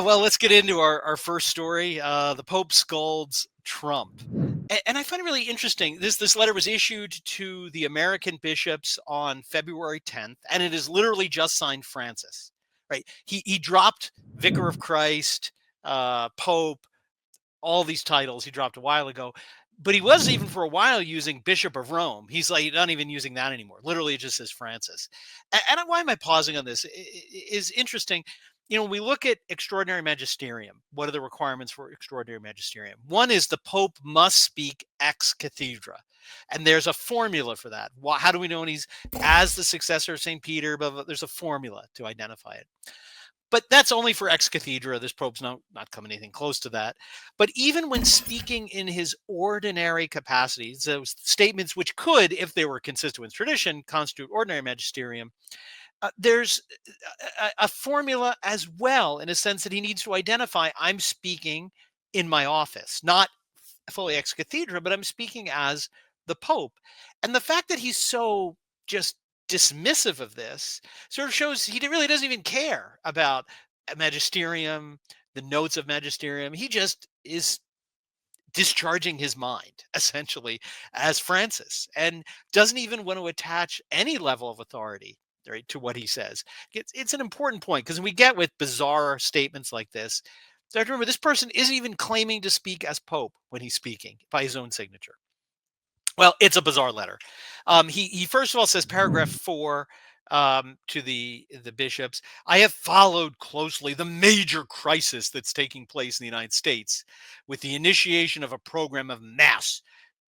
Well, let's get into our first story. The Pope scolds Trump. And I find it really interesting. This letter was issued to the American bishops on February 10th, and it is literally just signed Francis. Right? He dropped Vicar of Christ, Pope, all these titles he dropped a while ago. But he was even for a while using Bishop of Rome. He's like not even using that anymore. Literally, it just says Francis. And why am I pausing on this? Is interesting. When we look at extraordinary magisterium, what are the requirements for extraordinary magisterium? One is the Pope must speak ex cathedra, and there's a formula for that. How do we know he's as the successor of St. Peter? But there's a formula to identify it. But that's only for ex cathedra. This Pope's not coming anything close to that. But even when speaking in his ordinary capacities, those statements which could, if they were consistent with tradition, constitute ordinary magisterium, there's a formula as well, in a sense that he needs to identify, I'm speaking in my office, not fully ex cathedra, but I'm speaking as the Pope. And the fact that he's so just dismissive of this sort of shows he really doesn't even care about magisterium, the notes of magisterium. He just is discharging his mind essentially as Francis, and doesn't even want to attach any level of authority, right, to what he says. It's an important point, because when we get with bizarre statements like this, so I have to remember this person isn't even claiming to speak as Pope when he's speaking by his own signature. Well, it's a bizarre letter. He first of all says, paragraph 4, to the bishops, I have followed closely the major crisis that's taking place in the United States with the initiation of a program of mass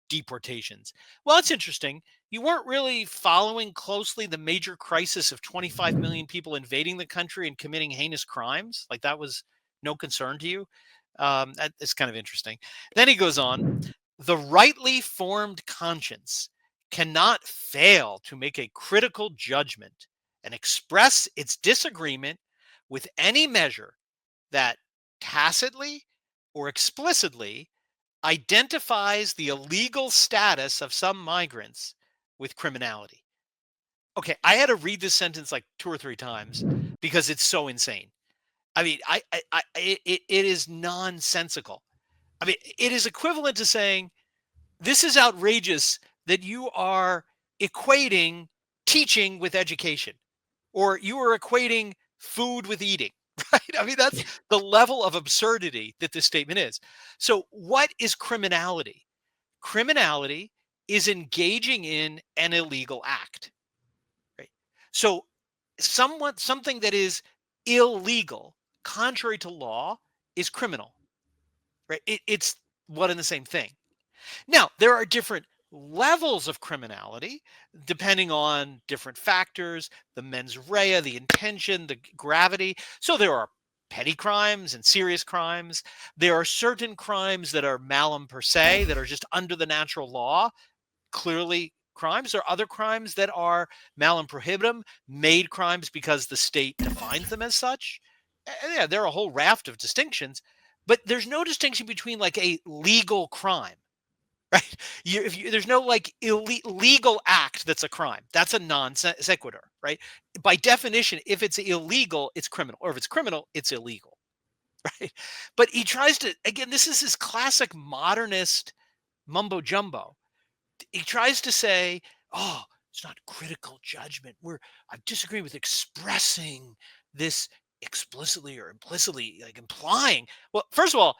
deportations. Well, it's interesting. You weren't really following closely the major crisis of 25 million people invading the country and committing heinous crimes. Like that was no concern to you. It's kind of interesting. Then he goes on, the rightly formed conscience cannot fail to make a critical judgment and express its disagreement with any measure that tacitly or explicitly identifies the illegal status of some migrants with criminality. Okay, I had to read this sentence like 2 or 3 times because it's so insane. I mean, it is nonsensical. I mean, it is equivalent to saying, this is outrageous that you are equating teaching with education, or you are equating food with eating, right? I mean, that's the level of absurdity that this statement is. So what is criminality? Criminality is engaging in an illegal act, right? So something that is illegal, contrary to law, is criminal, right? It's one and the same thing. Now, there are different levels of criminality depending on different factors, the mens rea, the intention, the gravity. So there are petty crimes and serious crimes. There are certain crimes that are malum per se, that are just under the natural law, clearly crimes. There are other crimes that are malum prohibitum, made crimes because the state defines them as such. Yeah, there are a whole raft of distinctions, but there's no distinction between like a legal crime. Right? There's no like illegal act that's a crime. That's a non sequitur, right? By definition, if it's illegal, it's criminal, or if it's criminal, it's illegal, right? But he tries to, again, this is his classic modernist mumbo jumbo. He tries to say, oh, it's not critical judgment. I'm disagreeing with expressing this explicitly or implicitly, like implying. Well, first of all,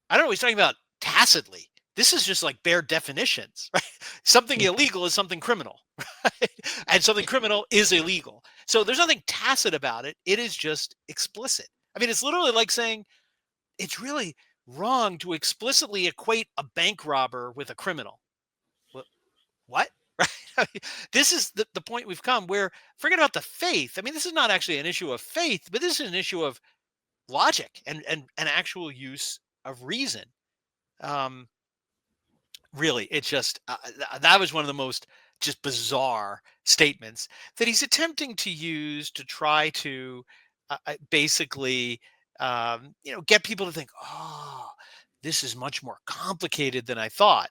I don't know what he's talking about tacitly. This is just like bare definitions, right? Something illegal is something criminal, right? And something criminal is illegal. So there's nothing tacit about it. It is just explicit. I mean, it's literally like saying it's really wrong to explicitly equate a bank robber with a criminal. What? Right? I mean, this is the point we've come where, forget about the faith. I mean, this is not actually an issue of faith, but this is an issue of logic and actual use of reason. Really, it's just that was one of the most just bizarre statements that he's attempting to use to try to basically get people to think, oh, this is much more complicated than I thought.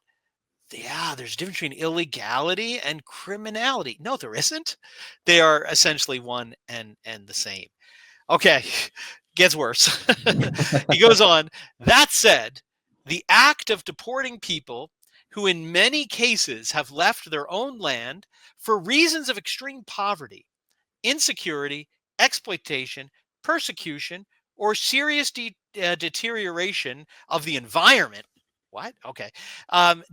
Yeah, there's a difference between illegality and criminality. No, there isn't. They are essentially one and the same. Okay, Gets worse. He goes on, that said, the act of deporting people who in many cases have left their own land for reasons of extreme poverty, insecurity, exploitation, persecution, or serious deterioration of the environment. What? Okay.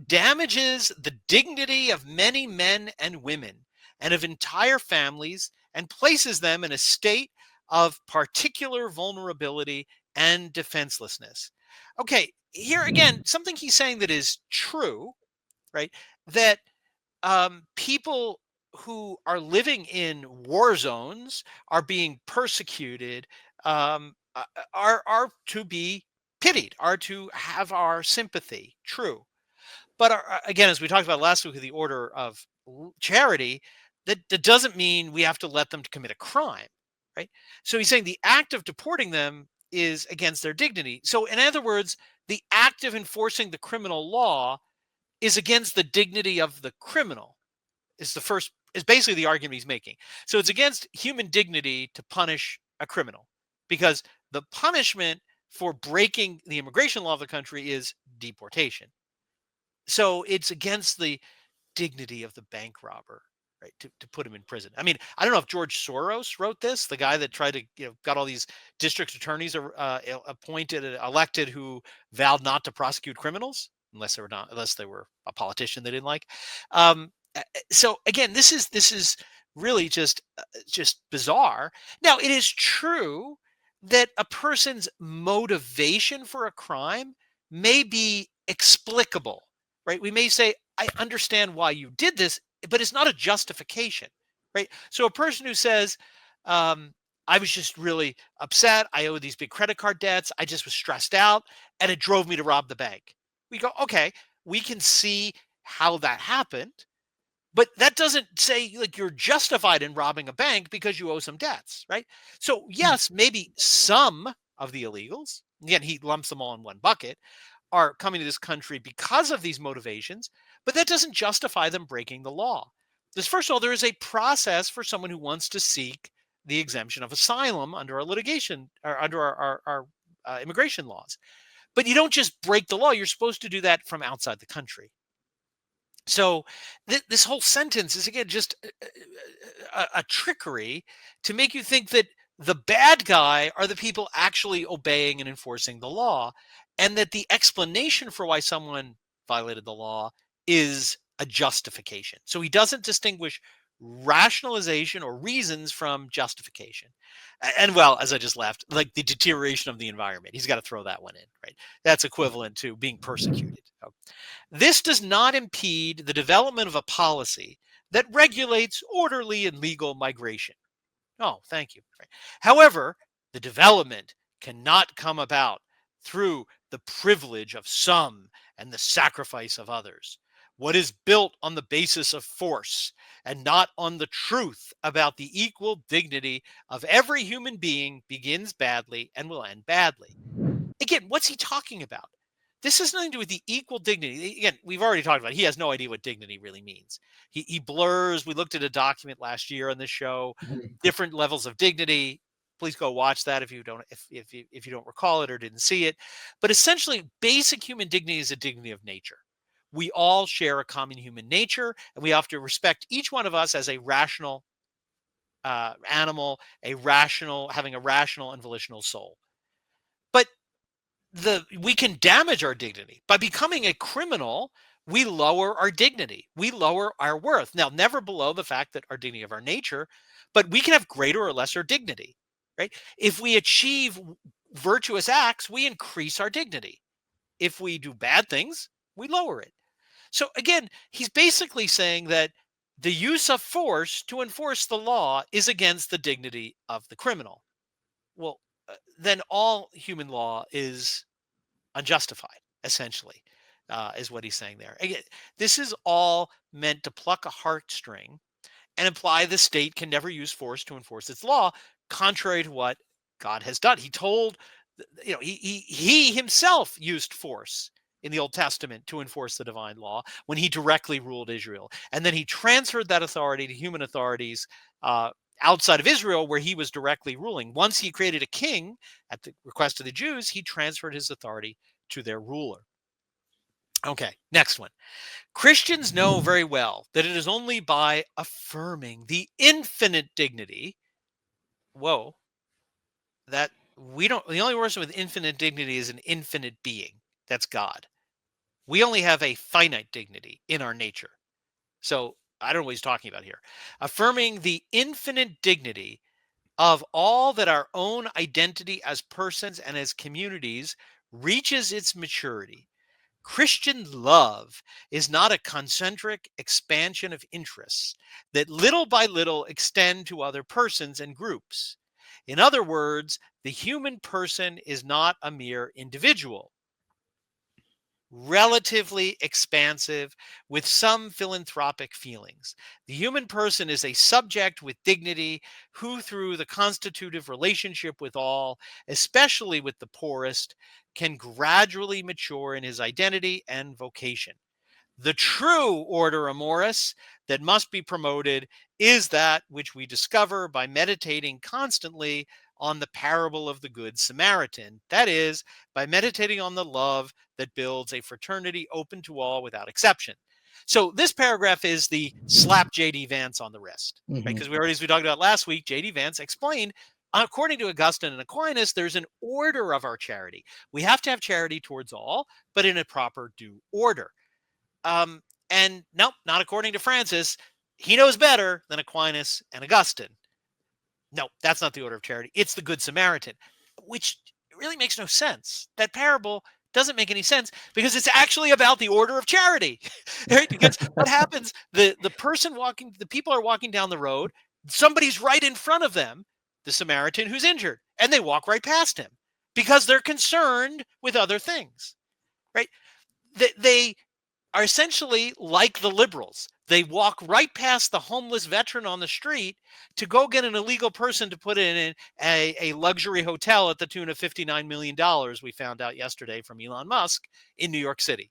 Damages the dignity of many men and women and of entire families and places them in a state of particular vulnerability and defenselessness. Okay. Here again, something he's saying that is true, right? That people who are living in war zones are being persecuted, are to be pitied, are to have our sympathy. True, but again, as we talked about last week with the order of charity, that doesn't mean we have to let them to commit a crime, right? So he's saying the act of deporting them is against their dignity. So in other words, the act of enforcing the criminal law is against the dignity of the criminal is basically the argument he's making. So it's against human dignity to punish a criminal because the punishment for breaking the immigration law of the country is deportation. So it's against the dignity of the bank robber, right? To put him in prison. I mean, I don't know if George Soros wrote this, the guy that tried to, got all these district attorneys appointed, elected, who vowed not to prosecute criminals unless they were a politician they didn't like. So again, this is really just bizarre. Now, it is true that a person's motivation for a crime may be explicable, right? We may say, I understand why you did this, but it's not a justification, right? So a person who says, I was just really upset. I owe these big credit card debts. I just was stressed out and it drove me to rob the bank. We go, okay, we can see how that happened, but that doesn't say like you're justified in robbing a bank because you owe some debts, right? So yes, maybe some of the illegals, again, he lumps them all in one bucket, are coming to this country because of these motivations, but that doesn't justify them breaking the law. Because first of all, there is a process for someone who wants to seek the exemption of asylum under our litigation or under our immigration laws. But you don't just break the law. You're supposed to do that from outside the country. So this whole sentence is again just a trickery to make you think that the bad guy are the people actually obeying and enforcing the law, and that the explanation for why someone violated the law is a justification. So he doesn't distinguish rationalization or reasons from justification. And well, as I just left, like the deterioration of the environment, he's got to throw that one in, right? That's equivalent to being persecuted. This does not impede the development of a policy that regulates orderly and legal migration. Oh, thank you. Right. However, the development cannot come about through the privilege of some and the sacrifice of others. What is built on the basis of force and not on the truth about the equal dignity of every human being begins badly and will end badly. Again, what's he talking about? This has nothing to do with the equal dignity. Again, we've already talked about it. He has no idea what dignity really means. He blurs. We looked at a document last year on this show, different levels of dignity. Please go watch that if you don't recall it or didn't see it. But essentially, basic human dignity is a dignity of nature. We all share a common human nature, and we have to respect each one of us as a rational animal, having a rational and volitional soul. But we can damage our dignity by becoming a criminal. We lower our dignity, we lower our worth. Now, never below the fact that our dignity of our nature, but we can have greater or lesser dignity, right? If we achieve virtuous acts, we increase our dignity. If we do bad things, we lower it. So again, he's basically saying that the use of force to enforce the law is against the dignity of the criminal. Well, then all human law is unjustified, essentially, is what he's saying there. Again, this is all meant to pluck a heartstring and imply the state can never use force to enforce its law, contrary to what God has done. He told, he himself used force in the Old Testament to enforce the divine law when he directly ruled Israel. And then he transferred that authority to human authorities outside of Israel, where he was directly ruling. Once he created a king at the request of the Jews, he transferred his authority to their ruler. Okay, next one. Christians know very well that it is only by affirming the infinite dignity, whoa, that we don't, the only person with infinite dignity is an infinite being. That's God. We only have a finite dignity in our nature. So I don't know what he's talking about here. Affirming the infinite dignity of all that our own identity as persons and as communities reaches its maturity. Christian love is not a concentric expansion of interests that little by little extend to other persons and groups. In other words, the human person is not a mere individual, relatively expansive with some philanthropic feelings. The human person is a subject with dignity who, through the constitutive relationship with all, especially with the poorest, can gradually mature in his identity and vocation. The true order amoris that must be promoted is that which we discover by meditating constantly on the parable of the Good Samaritan. That is, by meditating on the love that builds a fraternity open to all without exception. So this paragraph is the slap JD Vance on the wrist, right? Because as we talked about last week, JD Vance explained, according to Augustine and Aquinas, there's an order of our charity. We have to have charity towards all, but in a proper due order. And nope, not according to Francis. He knows better than Aquinas and Augustine. No, that's not the order of charity. It's the Good Samaritan, which really makes no sense. That parable doesn't make any sense because it's actually about the order of charity. Right? Because what happens, the people are walking down the road, somebody's right in front of them, the Samaritan who's injured, and they walk right past him because they're concerned with other things. Right? They are essentially like the liberals. They walk right past the homeless veteran on the street to go get an illegal person to put in a luxury hotel at the tune of $59 million, we found out yesterday from Elon Musk in New York City.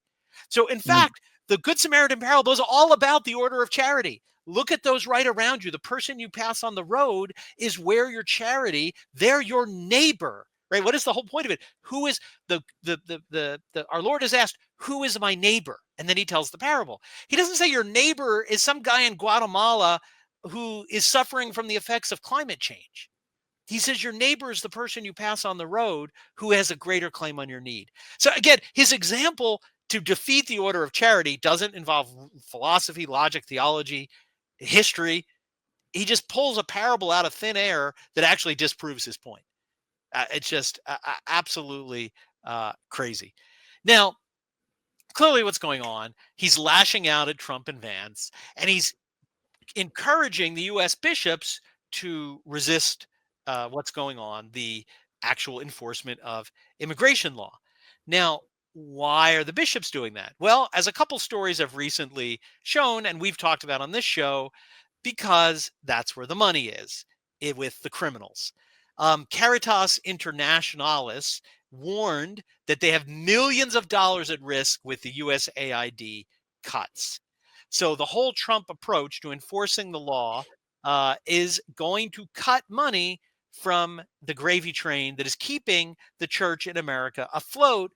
So, in fact, the Good Samaritan parable is all about the order of charity. Look at those right around you. The person you pass on the road is where your charity, they're your neighbor. Right? What is the whole point of it? Who is our Lord has asked, who is my neighbor? And then he tells the parable. He doesn't say your neighbor is some guy in Guatemala who is suffering from the effects of climate change. He says your neighbor is the person you pass on the road who has a greater claim on your need. So again, his example to defeat the order of charity doesn't involve philosophy, logic, theology, history. He just pulls a parable out of thin air that actually disproves his point. It's just absolutely crazy. Now, clearly what's going on, he's lashing out at Trump and Vance, and he's encouraging the U.S. bishops to resist what's going on, the actual enforcement of immigration law. Now, why are the bishops doing that? Well, as a couple stories have recently shown, and we've talked about on this show, because that's where the money is, with the criminals. Caritas Internationalis warned that they have millions of dollars at risk with the USAID cuts. So the whole Trump approach to enforcing the law is going to cut money from the gravy train that is keeping the church in America afloat,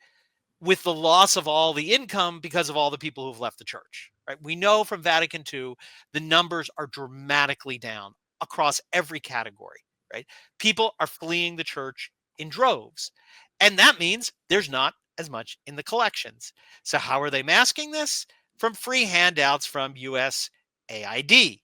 with the loss of all the income because of all the people who've left the church. Right? We know from Vatican II, the numbers are dramatically down across every category. Right? People are fleeing the church in droves. And that means there's not as much in the collections. So how are they masking this? From free handouts from USAID,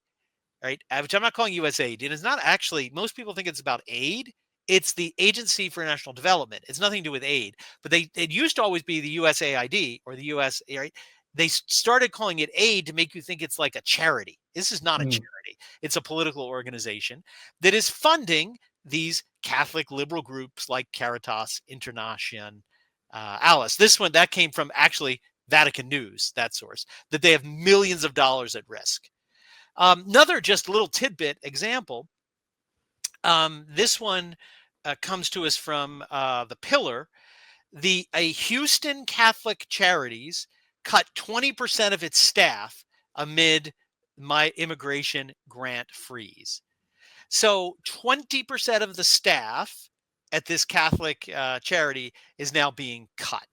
right? Which I'm not calling USAID. It is not actually, most people think it's about aid. It's the Agency for International Development. It's nothing to do with aid, but it used to always be the USAID or the US, right? They started calling it aid to make you think it's like a charity. This is not a charity. It's a political organization that is funding these Catholic liberal groups like Caritas Internationalis. This one, that came from actually Vatican News, that source, that they have millions of dollars at risk. Another just little tidbit example. This one comes to us from the Pillar. A Houston Catholic Charities cut 20% of its staff amid my immigration grant freeze. So 20% of the staff at this Catholic charity is now being cut.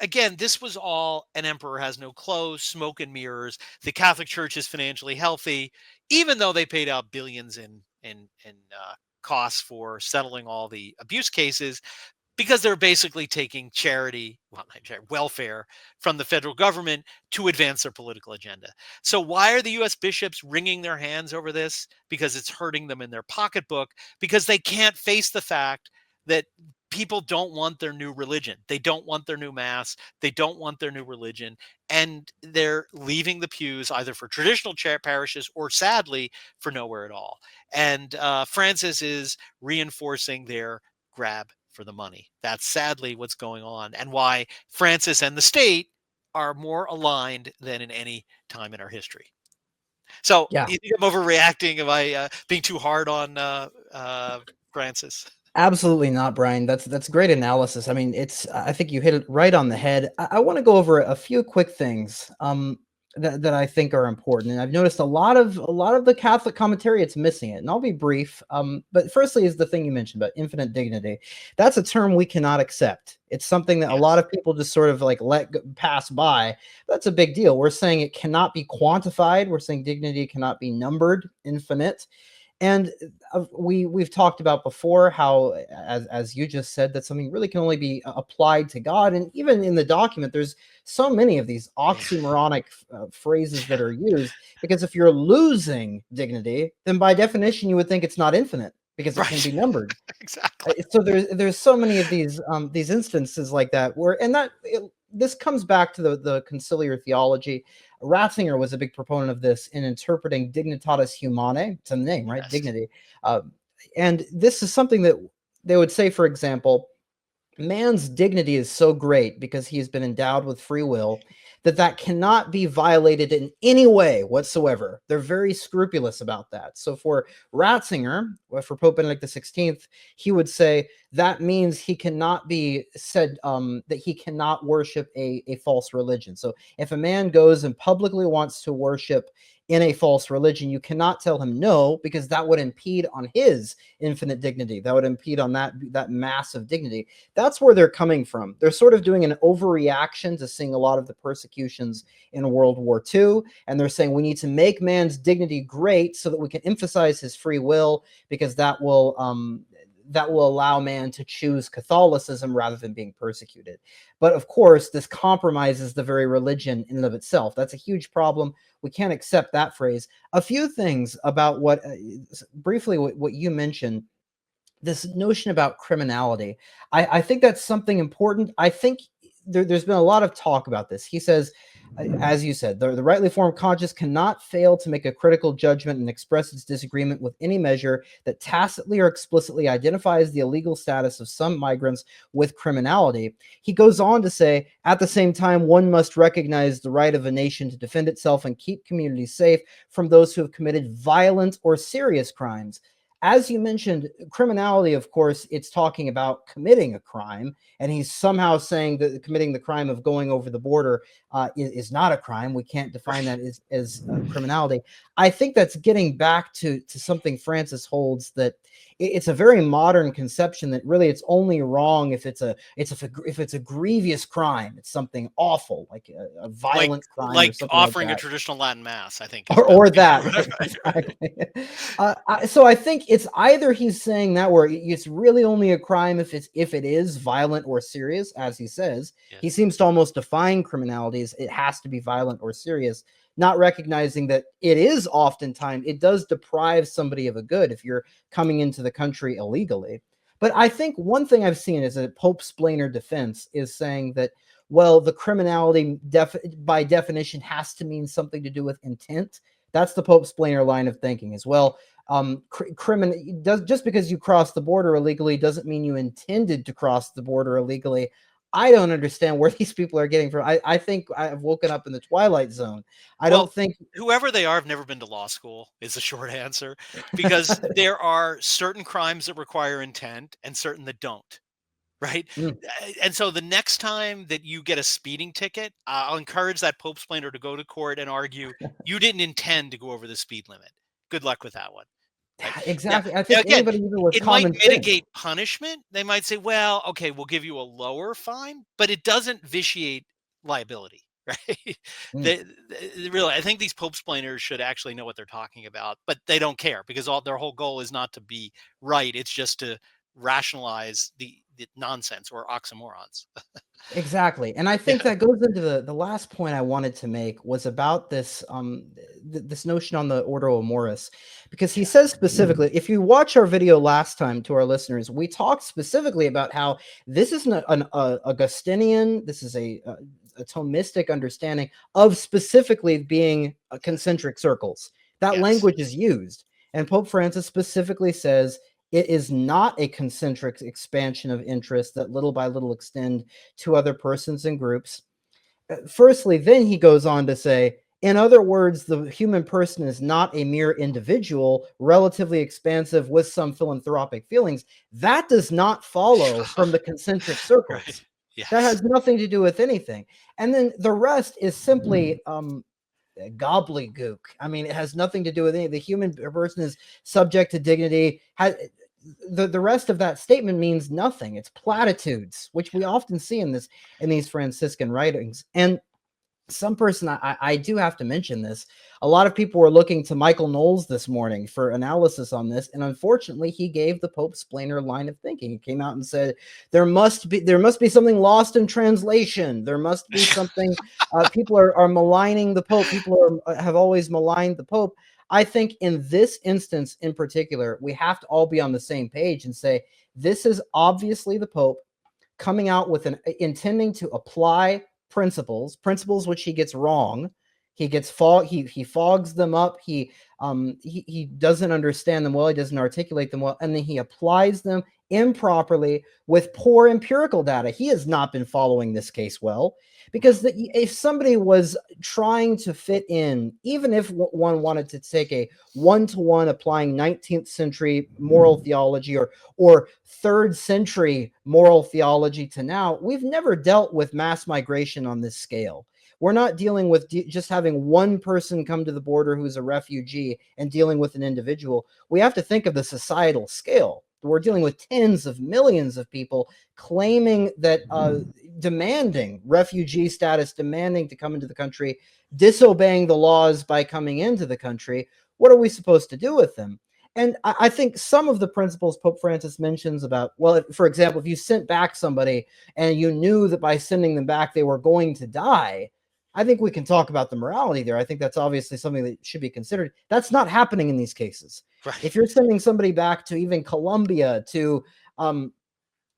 Again, this was all an emperor has no clothes, smoke and mirrors. The Catholic Church is financially healthy, even though they paid out billions in costs for settling all the abuse cases, because they're basically taking charity, well, not charity, welfare from the federal government to advance their political agenda. So why are the US bishops wringing their hands over this? Because it's hurting them in their pocketbook, because they can't face the fact that people don't want their new religion. They don't want their new mass. They don't want their new religion. And they're leaving the pews either for traditional parishes or, sadly, for nowhere at all. And Francis is reinforcing their grab for the money. That's sadly what's going on, and why Francis and the state are more aligned than in any time in our history. So, Yeah. do you think I'm overreacting? Am I being too hard on Francis? Absolutely not, Brian. That's great analysis. I mean, I think you hit it right on the head. I want to go over a few quick things that I think are important, and I've noticed a lot of the Catholic commentary it's missing it, and I'll be brief. But firstly, is the thing you mentioned about infinite dignity. That's a term we cannot accept. It's something that a lot Yes. of people just sort of like pass by. That's a big deal. We're saying it cannot be quantified. We're saying dignity cannot be numbered, infinite. And we've talked about before how, as you just said, that something really can only be applied to God. And even in the document, there's so many of these oxymoronic phrases that are used, because if you're losing dignity, then by definition you would think it's not infinite because it can Right. be numbered. Exactly. So there's so many of these instances like that where, and this comes back to the conciliar theology. Ratzinger was a big proponent of this in interpreting dignitatis humanae. It's a name, right? Yes. Dignity. And this is something that they would say, for example, man's dignity is so great because he has been endowed with free will that cannot be violated in any way whatsoever. They're very scrupulous about that. So for Ratzinger, or for Pope Benedict XVI, he would say that means he cannot be said that he cannot worship a false religion. So if a man goes and publicly wants to worship in a false religion, you cannot tell him no, because that would impede on his infinite dignity. That would impede on that massive dignity. That's where they're coming from. They're sort of doing an overreaction to seeing a lot of the persecutions in World War II, and they're saying we need to make man's dignity great so that we can emphasize his free will, because that will allow man to choose Catholicism rather than being persecuted. But of course, this compromises the very religion in and of itself. That's a huge problem. We can't accept that phrase. A few things about briefly what you mentioned, this notion about criminality. I think that's something important. I think there's been a lot of talk about this. He says, as you said, the rightly formed conscience cannot fail to make a critical judgment and express its disagreement with any measure that tacitly or explicitly identifies the illegal status of some migrants with criminality. He goes on to say, at the same time, one must recognize the right of a nation to defend itself and keep communities safe from those who have committed violent or serious crimes. As you mentioned, criminality, of course, it's talking about committing a crime, and he's somehow saying that committing the crime of going over the border is not a crime. We can't define that as criminality. I think that's getting back to something Francis holds, that it's a very modern conception that really it's only wrong if it's a grievous crime. It's something awful, like a violent crime or Like something like offering a that. traditional Latin mass, I think, is or, about or the that, right? right, right. Exactly. So I think it's either he's saying that, where it's really only a crime if it is violent or serious, as he says. He Yes. seems to almost define criminality as it has to be violent or serious, not recognizing that it is oftentimes, it does deprive somebody of a good if you're coming into the country illegally. But I think one thing I've seen is a Pope-splainer defense is saying that, well, the criminality by definition has to mean something to do with intent. That's the Pope-splainer line of thinking as well. Just because you cross the border illegally doesn't mean you intended to cross the border illegally. I don't understand where these people are getting from. I think I've woken up in the Twilight Zone. I Well, don't think. whoever they are, have never been to law school is the short answer, because there are certain crimes that require intent and certain that don't. Right. Mm. And so the next time that you get a speeding ticket, I'll encourage that Pope splainer to go to court and argue you didn't intend to go over the speed limit. Good luck with that one. Right. Now, Exactly. I think again, anybody even with it might common sense. mitigate punishment. They might say, well, okay, we'll give you a lower fine, but it doesn't vitiate liability, right? Mm, Really, I think these Pope splainers should actually know what they're talking about, but they don't care because their whole goal is not to be right. It's just to rationalize the nonsense or oxymorons. exactly. And I think Yeah. that goes into the last point I wanted to make was about this this notion on the Ordo amoris, because he Yeah. says specifically, if you watch our video last time to our listeners, we talked specifically about how this is an Augustinian, this is a Thomistic understanding of specifically being concentric circles. That Yes. language is used. And Pope Francis specifically says it is not a concentric expansion of interest that little by little extend to other persons and groups. Firstly, then he goes on to say, in other words, the human person is not a mere individual, relatively expansive with some philanthropic feelings. That does not follow from the concentric Right. circles. That Yes. has nothing to do with anything. And then the rest is simply gobbledygook. I mean, it has nothing to do with anything. The human person is subject to dignity. The rest of that statement means nothing. It's Yeah. platitudes, which we often see in these Franciscan writings. And some person I do have to mention this. A lot of people were looking to Michael Knowles this morning for analysis on this, and unfortunately, he gave the Pope splainer line of thinking. He came out and said there must be something lost in translation. There must be something. People are maligning the Pope. People have always maligned the Pope. I think in this instance in particular, we have to all be on the same page and say this is obviously the Pope coming out with an intending to apply principles which he gets wrong. He fogs them up. He doesn't understand them well. He doesn't articulate them well, and then he applies them improperly with poor empirical data. He has not been following this case well, because if somebody was trying to fit in, even if one wanted to take a one-to-one applying 19th century moral theology or third century moral theology to now, we've never dealt with mass migration on this scale. We're not dealing with just having one person come to the border who's a refugee and dealing with an individual. We have to think of the societal scale. We're dealing Yes. with tens of millions of people claiming that, demanding refugee status, demanding to come into the country, disobeying the laws by coming into the country. What are we supposed to do with them? And I think some of the principles Pope Francis mentions about, well, for example, if you sent back somebody and you knew that by sending them back they were going to die, I think we can talk about the morality there. I think that's obviously something that should be considered. That's not happening in these cases. If Right. you're sending somebody back to even Colombia, um,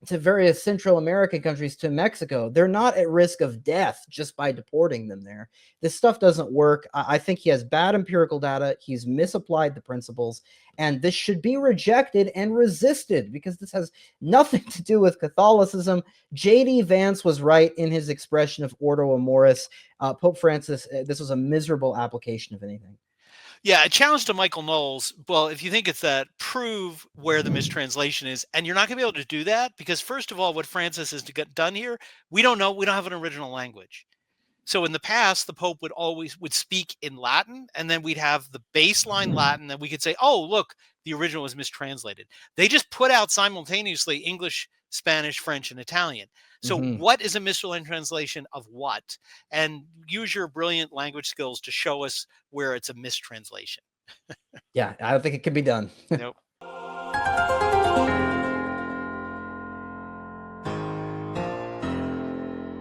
to various Central American countries, to Mexico, they're not at risk of death just by deporting them there. This stuff doesn't work. I think he has bad empirical data. He's misapplied the principles, and this should be rejected and resisted because this has nothing to do with Catholicism. JD Vance was right in his expression of Ordo amoris. Pope Francis, this was a miserable application of anything. Yeah, a challenge to Michael Knowles. Well, if you think it's that, prove where the mistranslation is, and you're not going to be able to do that because, first of all, what Francis has done here, we don't know. We don't have an original language. So in the past, the Pope would speak in Latin, and then we'd have the baseline Latin, and we could say, "Oh, look, the original was mistranslated." They just put out simultaneously English, Spanish, French, and Italian. So Mm-hmm. what is a mistranslation of what? And use your brilliant language skills to show us where it's a mistranslation. Yeah, I don't think it can be done. Nope.